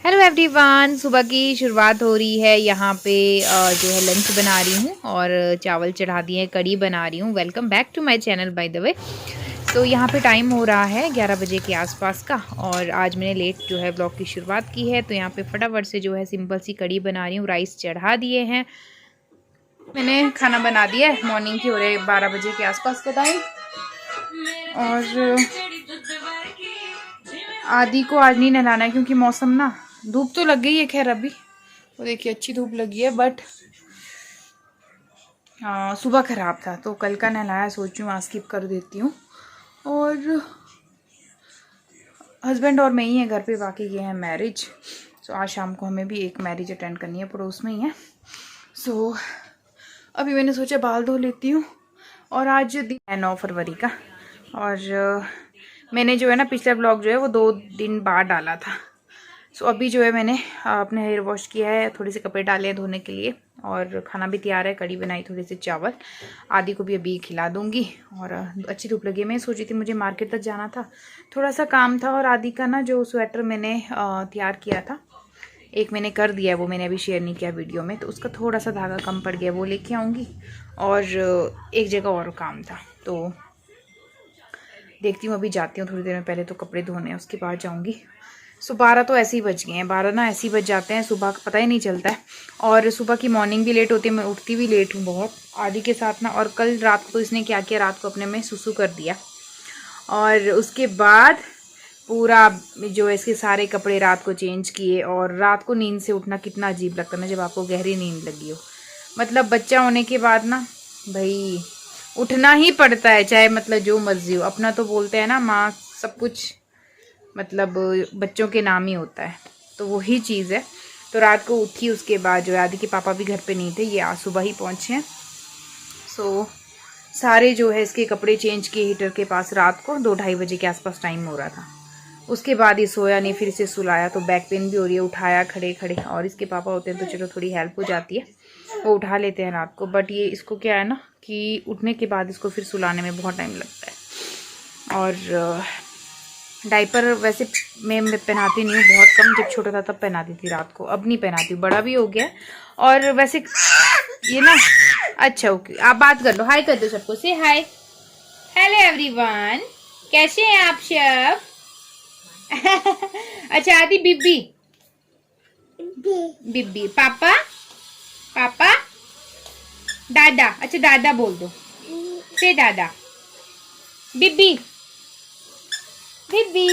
Hello everyone, सुबह की शुरुआत हो रही है। यहाँ पे जो है लंच बना रही हूँ और चावल चढ़ा दिए हैं, कड़ी बना रही हूँ। Welcome back to my channel by the way. So यहाँ पे टाइम हो रहा है 11 बजे के आसपास का और आज मैंने लेट जो है ब्लॉग की शुरुआत की है। तो यहाँ पे फटाफट से जो है सिंपल सी कड़ी बना रही हूँ। राइस चढ़ा दिए हैं, मैंने खाना बना दिया है। मॉर्निंग की हो रहे 12 बजे के आसपास का टाइम। और आदि को आज नहीं नहलाना है क्योंकि मौसम ना, धूप तो लग गई है खैर अभी, वो देखिए अच्छी धूप लगी है, बट सुबह ख़राब था तो कल का नहलाया, सोच रही हूँ आज स्किप कर देती हूँ। और हस्बैंड और मैं ही हैं घर पे, बाकी ये हैं मैरिज। सो आज शाम को हमें भी एक मैरिज अटेंड करनी है, पड़ोस में ही है। सो अभी मैंने सोचा बाल धो लेती हूँ। और आज दिन है 9 फरवरी का, और मैंने जो है ना पिछला ब्लॉग जो है वो 2 दिन बाद डाला था। सो अभी जो है मैंने अपने हेयर वॉश किया है, थोड़े से कपड़े डाले हैं धोने के लिए, और खाना भी तैयार है। कड़ी बनाई, थोड़ी सी चावल, आदि को भी अभी खिला दूंगी। और अच्छी धूप लगी है। मैं सोची थी मुझे मार्केट तक जाना था, थोड़ा सा काम था। और आदि का ना जो स्वेटर मैंने तैयार किया था, एक मैंने कर दिया है, वो मैंने अभी शेयर नहीं किया वीडियो में, तो उसका थोड़ा सा धागा कम पड़ गया, वो लेके आऊँगी। और एक जगह और काम था तो देखती हूँ, अभी जाती हूँ थोड़ी देर में। पहले तो कपड़े धोने हैं, उसके बाद जाऊँगी। सो 12 तो ऐसे ही बज गए हैं। 12 ना ऐसे ही बज जाते हैं, सुबह का पता ही नहीं चलता है। और सुबह की मॉर्निंग भी लेट होती है, मैं उठती भी लेट हूँ बहुत आदि के साथ ना। और कल रात को इसने क्या किया, रात को अपने में सुसु कर दिया, और उसके बाद पूरा जो है इसके सारे कपड़े रात को चेंज किए। और रात को नींद से उठना कितना अजीब लगता है ना, जब आपको गहरी नींद लगी हो। मतलब बच्चा होने के बाद ना भाई उठना ही पड़ता है, चाहे मतलब जो मर्जी हो। अपना तो बोलते हैं ना, माँ सब कुछ मतलब बच्चों के नाम ही होता है, तो वही चीज़ है। तो रात को उठी, उसके बाद जो आदि के पापा भी घर पे नहीं थे, ये आज सुबह ही पहुँचे हैं। सो सारे जो है इसके कपड़े चेंज किए हीटर के पास। रात को 2-2:30 बजे के आसपास टाइम हो रहा था। उसके बाद ये सोया नहीं, फिर इसे सुलाया तो बैक पेन भी हो रही है, उठाया खड़े खड़े। और इसके पापा होते हैं तो चलो थोड़ी हेल्प हो जाती है, वो उठा लेते हैं रात को। बट ये इसको क्या है ना कि उठने के बाद इसको फिर सुलाने में बहुत टाइम लगता है। और डायपर वैसे मैं पहनाती नहीं हूँ, बहुत कम, जब छोटा था तब पहनाती थी रात को, अब नहीं पहनाती हूँ, बड़ा भी हो गया। और वैसे ये ना, अच्छा ओके, आप बात कर लो, हाय कर दो सबको, से हाय, हेलो एवरीवन, कैसे हैं आप सब? अच्छा आदि, बिब्बी बिब्बी, पापा पापा, दादा, अच्छा दादा बोल दो, से दादा, बिब्बी बिब्बी।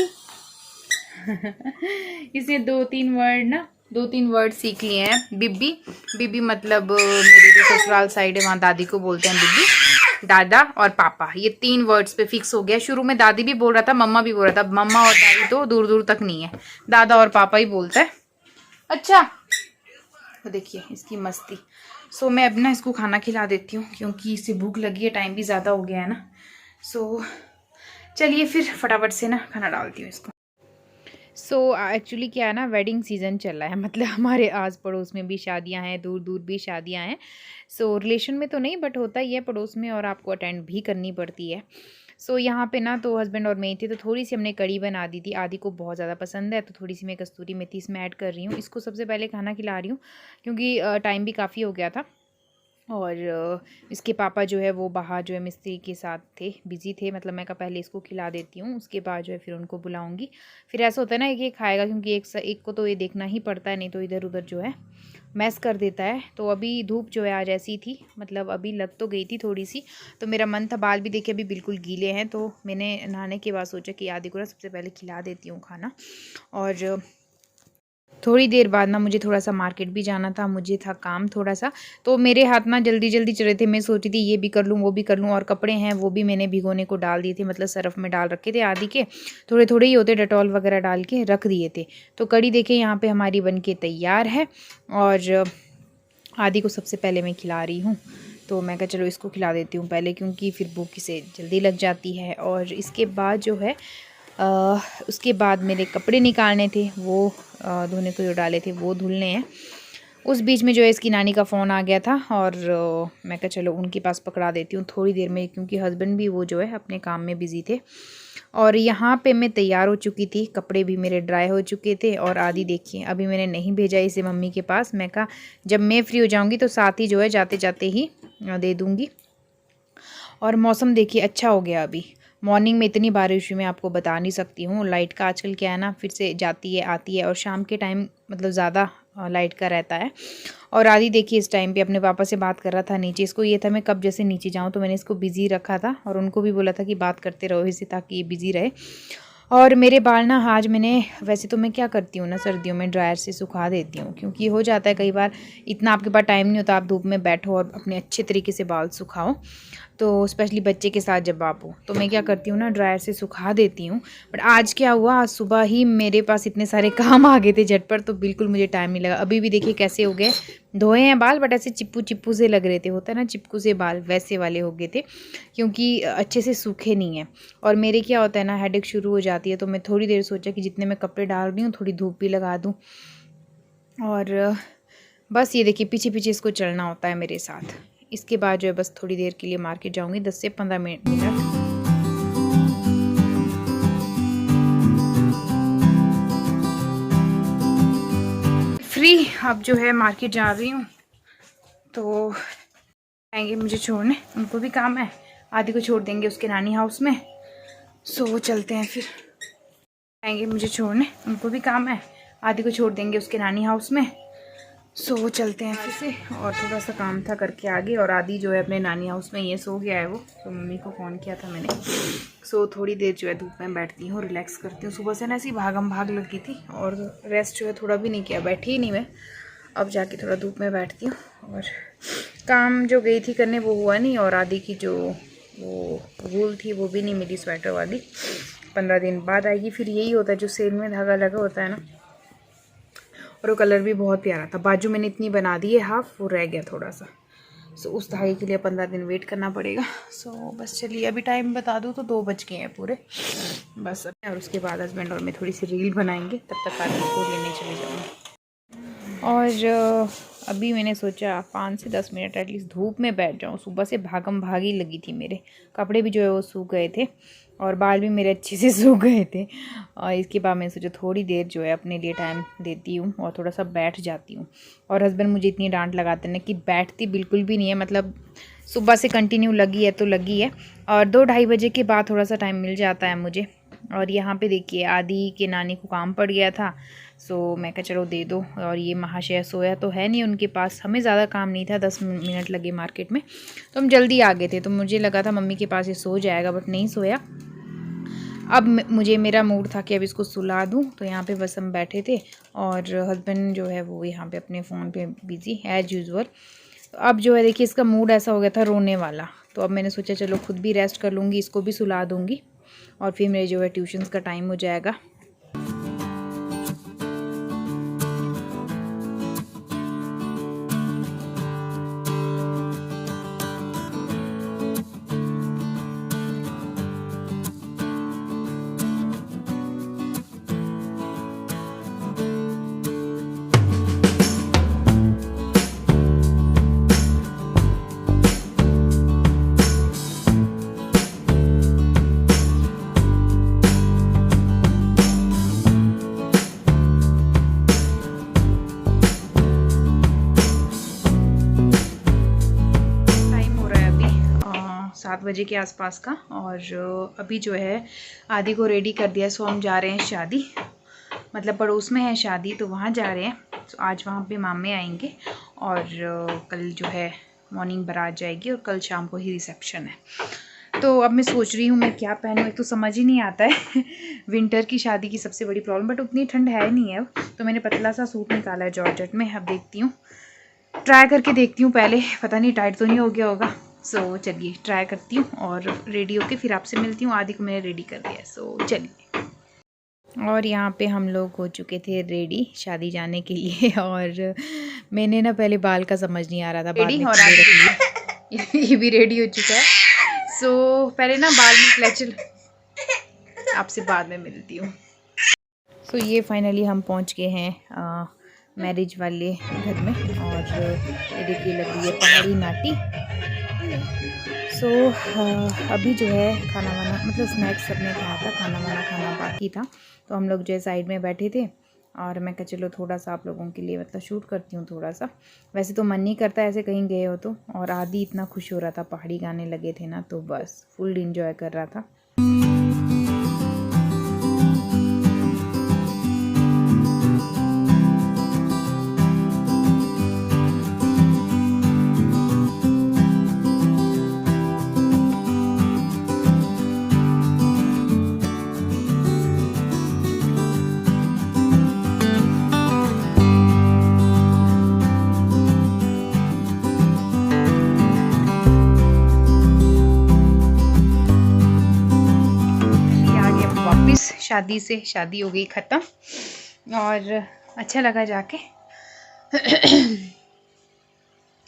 इसे 2-3 वर्ड सीख लिए हैं। बिब्बी, बिब्बी मतलब मेरे जो ससुराल साइड है वहाँ दादी को बोलते हैं बिब्बी, दादा और पापा, ये 3 वर्ड्स पे फिक्स हो गया। शुरू में दादी भी बोल रहा था, मम्मा भी बोल रहा था, मम्मा और दादी तो दूर दूर तक नहीं है, दादा और पापा ही बोलता है। अच्छा तो देखिए इसकी मस्ती। सो मैं अब ना इसको खाना खिला देती हूँ क्योंकि इसे भूख लगी है, टाइम भी ज़्यादा हो गया है ना। सो चलिए फिर फटाफट से ना खाना डालती हूँ इसको। सो एक्चुअली क्या है ना, वेडिंग सीज़न चल रहा है, मतलब हमारे आस पड़ोस में भी शादियां हैं, दूर दूर भी शादियां हैं। सो रिलेशन में तो नहीं, बट होता ही है पड़ोस में, और आपको अटेंड भी करनी पड़ती है। सो यहाँ पे ना तो हस्बैंड और मैं थे, तो थोड़ी सी हमने कड़ी बना दी थी। आदि को बहुत ज़्यादा पसंद है, तो थोड़ी सी मैं कस्तूरी मेथी इसमें ऐड कर रही हूँ। इसको सबसे पहले खाना खिला रही हूँ क्योंकि टाइम भी काफ़ी हो गया था। और इसके पापा जो है वो बाहर जो है मिस्त्री के साथ थे, बिज़ी थे। मतलब मैं कहा पहले इसको खिला देती हूँ, उसके बाद जो है फिर उनको बुलाऊंगी। फिर ऐसा होता है ना, एक खाएगा, क्योंकि एक को तो ये देखना ही पड़ता है, नहीं तो इधर उधर जो है मैस कर देता है। तो अभी धूप जो है आज ऐसी थी, मतलब अभी लग तो गई थी थोड़ी सी, तो मेरा मन था, बाल भी देखे अभी बिल्कुल गीले हैं, तो मैंने नहाने के बाद सोचा कि आदि को ना सबसे पहले खिला देती हूँ खाना। और थोड़ी देर बाद ना मुझे थोड़ा सा मार्केट भी जाना था, मुझे था काम थोड़ा सा, तो मेरे हाथ ना जल्दी जल्दी चल रहे थे। मैं सोची थी ये भी कर लूँ वो भी कर लूँ, और कपड़े हैं वो भी मैंने भिगोने को डाल दिए थे, मतलब सरफ में डाल रखे थे आदि के, थोड़े थोड़े ही होते, डेटॉल वगैरह डाल के रख दिए थे। तो कड़ी देखिए यहाँ पे हमारी बन के तैयार है। और आदि को सबसे पहले मैं खिला रही हूँ, तो मैं कहा चलो इसको खिला देती हूँ पहले, क्योंकि फिर भूख से जल्दी लग जाती है। और इसके बाद जो है उसके बाद मेरे कपड़े निकालने थे, वो धोने को जो डाले थे वो धुलने हैं। उस बीच में जो है इसकी नानी का फ़ोन आ गया था और मैं कहा चलो उनके पास पकड़ा देती हूँ थोड़ी देर में, क्योंकि हस्बैंड भी वो जो है अपने काम में बिज़ी थे। और यहाँ पे मैं तैयार हो चुकी थी, कपड़े भी मेरे ड्राई हो चुके थे। और आदि देखिए अभी मैंने नहीं भेजा इसे मम्मी के पास, मैं कहा जब मैं फ्री हो जाऊँगी तो साथ ही जो है जाते जाते ही दे दूँगी। और मौसम देखिए अच्छा हो गया, अभी मॉर्निंग में इतनी बारिश हुई मैं आपको बता नहीं सकती हूँ। लाइट का आजकल क्या है ना, फिर से जाती है आती है, और शाम के टाइम मतलब ज़्यादा लाइट का रहता है। और आदि देखिए इस टाइम पे अपने पापा से बात कर रहा था नीचे, इसको ये था मैं कब जैसे नीचे जाऊँ, तो मैंने इसको बिज़ी रखा था और उनको भी बोला था कि बात करते रहो इसे ताकि ये बिज़ी रहे। और मेरे बाल ना आज मैंने, वैसे तो मैं क्या करती हूँ ना सर्दियों में ड्रायर से सुखा देती हूँ, क्योंकि हो जाता है कई बार इतना आपके पास टाइम नहीं होता आप धूप में बैठो और अपने अच्छे तरीके से बाल सुखाओ, तो स्पेशली बच्चे के साथ जब आप हो तो मैं क्या करती हूँ ना ड्रायर से सुखा देती हूँ। बट आज क्या हुआ, आज सुबह ही मेरे पास इतने सारे काम आ गए थे झटपट, तो बिल्कुल मुझे टाइम नहीं लगा। अभी भी देखिए कैसे हो गए, धोए हैं बाल बट ऐसे चिप्पू चिप्पू से लग रहे थे, होता है ना चिपकू से बाल, वैसे वाले हो गए थे क्योंकि अच्छे से सूखे नहीं हैं। और मेरे क्या होता है ना हेडेक शुरू हो जाती है, तो मैं थोड़ी देर सोचा कि जितने मैं कपड़े डाल रही हूँ थोड़ी धूप भी लगा दूँ। और बस ये देखिए पीछे पीछे इसको चलना होता है मेरे साथ। इसके बाद जो है बस थोड़ी देर के लिए मार्केट जाऊंगी, 10 से 15 मिनट। फ्री अब जो है मार्केट जा रही हूँ, तो आएंगे मुझे छोड़ने, उनको भी काम है, आदि को छोड़ देंगे उसके नानी हाउस में। सो चलते हैं फिर, आएंगे मुझे छोड़ने, उनको भी काम है, आदि को छोड़ देंगे उसके नानी हाउस में। सो चलते हैं फिर से, और थोड़ा सा काम था करके आगे। और आदि जो है अपने नानी हाउस में ये सो गया है वो, तो मम्मी को फ़ोन किया था मैंने। सो थोड़ी देर जो है धूप में बैठती हूँ, रिलैक्स करती हूँ। सुबह से ना ऐसी भागम भाग लगी थी और रेस्ट जो है थोड़ा भी नहीं किया, बैठी ही नहीं मैं। अब जाके थोड़ा धूप में बैठती हूँ। और काम जो गई थी करने वो हुआ नहीं, और आदि की जो वो वूल थी वो भी नहीं मिली, स्वेटर वाली 15 दिन बाद आएगी। फिर यही होता है जो सेल में धागा लगा होता है ना, और वो कलर भी बहुत प्यारा था। बाजू मैंने इतनी बना दी है हाफ, वो रह गया थोड़ा सा। सो उस धागे के लिए 15 दिन वेट करना पड़ेगा। सो बस चलिए, अभी टाइम बता दूँ तो 2 बज गए हैं पूरे बस। और उसके बाद हस्बैंड और मैं थोड़ी सी रील बनाएंगे, तब तक आदि को लेने चले जाऊँगी। और अभी मैंने सोचा 5 से 10 मिनट एटलीस्ट धूप में बैठ जाऊँ। सुबह से भागम भागी लगी थी, मेरे कपड़े भी जो है वो सूख गए थे और बाल भी मेरे अच्छे से सूख गए थे। और इसके बाद मैंने सोचा थोड़ी देर जो है अपने लिए टाइम देती हूँ और थोड़ा सा बैठ जाती हूँ। और हस्बैंड मुझे इतनी डांट लगाते हैं कि बैठती बिल्कुल भी नहीं है, मतलब सुबह से कंटिन्यू लगी है तो लगी है। और 2-2:30 बजे के बाद थोड़ा सा टाइम मिल जाता है मुझे। और यहाँ पे देखिए आदि के नानी को काम पड़ गया था, सो मैं कहा चलो दे दो। और ये महाशय सोया तो है नहीं उनके पास, हमें ज़्यादा काम नहीं था, 10 मिनट लगे मार्केट में, तो हम जल्दी आ गए थे। तो मुझे लगा था मम्मी के पास ये सो जाएगा, बट नहीं सोया। अब मुझे मेरा मूड था कि अब इसको सुला दूं, तो यहाँ पे बस हम बैठे थे और हस्बैंड जो है वो यहाँ पे अपने फ़ोन पे बिज़ी एज़ यूजुअल। तो अब जो है देखिए इसका मूड ऐसा हो गया था रोने वाला, तो अब मैंने सोचा चलो खुद भी रेस्ट कर लूँगी, इसको भी सुला दूँगी और फिर मेरे जो है ट्यूशन्स का टाइम हो जाएगा। टाइम हो रहा है अभी 7 बजे के आसपास का, और अभी जो है आदि को रेडी कर दिया। सो हम जा रहे हैं शादी, मतलब पड़ोस में है शादी, तो वहाँ जा रहे हैं। तो आज वहाँ पे मामे आएंगे और कल जो है मॉर्निंग बारात जाएगी और कल शाम को ही रिसेप्शन है। तो अब मैं सोच रही हूँ मैं क्या पहनूँ, एक तो समझ ही नहीं आता है विंटर की शादी की सबसे बड़ी प्रॉब्लम, बट उतनी ठंड है नहीं है। तो मैंने पतला सा सूट निकाला है जॉर्जेट में, अब देखती हूँ, ट्राई करके देखती हूँ पहले, पता नहीं टाइट तो नहीं हो गया होगा। सो चलिए ट्राई करती हूँ और रेडी होके फिर आपसे मिलती हूँ। आदि को मैंने रेडी कर दिया है, सो चलिए। और यहाँ पे हम लोग हो चुके थे रेडी शादी जाने के लिए, और मैंने ना पहले बाल का समझ नहीं आ रहा था, रेडी और ये भी रेडी हो चुका है। सो पहले ना बाल में क्लचल, आपसे बाद में मिलती हूँ। सो ये फाइनली हम पहुँच गए हैं मैरिज वाले घर में। और ये देखिए लग रही है पहाड़ी नाटी। सो अभी जो है खाना वाना मतलब स्नैक्स सबने खाया था, खाना वाना खाना बाकी था। तो हम लोग जो है साइड में बैठे थे और मैं कहा चलो थोड़ा सा आप लोगों के लिए मतलब शूट करती हूँ थोड़ा सा। वैसे तो मन नहीं करता ऐसे कहीं गए हो तो। और आदि इतना खुश हो रहा था, पहाड़ी गाने लगे थे ना तो बस फुल इंजॉय कर रहा था। शादी से शादी हो गई ख़त्म और अच्छा लगा जाके।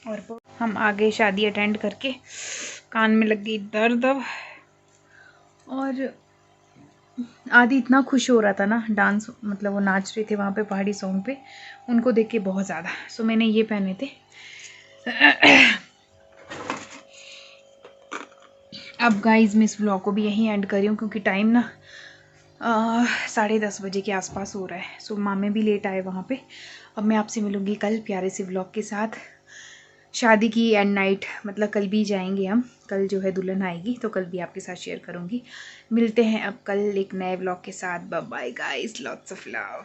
और हम आगे शादी अटेंड करके कान में लग गई दर्द अब। और आदि इतना खुश हो रहा था ना, डांस मतलब वो नाच रहे थे वहाँ पे पहाड़ी सॉन्ग पे, उनको देख के बहुत ज़्यादा। सो मैंने ये पहने थे। अब गाइस मैं इस व्लॉग को भी यहीं एंड कर रही हूँ क्योंकि टाइम ना 10:30 बजे के आसपास हो रहा है। सो मामे भी लेट आए वहाँ पे। अब मैं आपसे मिलूँगी कल प्यारे से व्लॉग के साथ। शादी की एंड नाइट मतलब कल भी जाएंगे हम, कल जो है दुल्हन आएगी तो कल भी आपके साथ शेयर करूँगी। मिलते हैं अब कल एक नए व्लॉग के साथ। Bye bye guys, lots of love.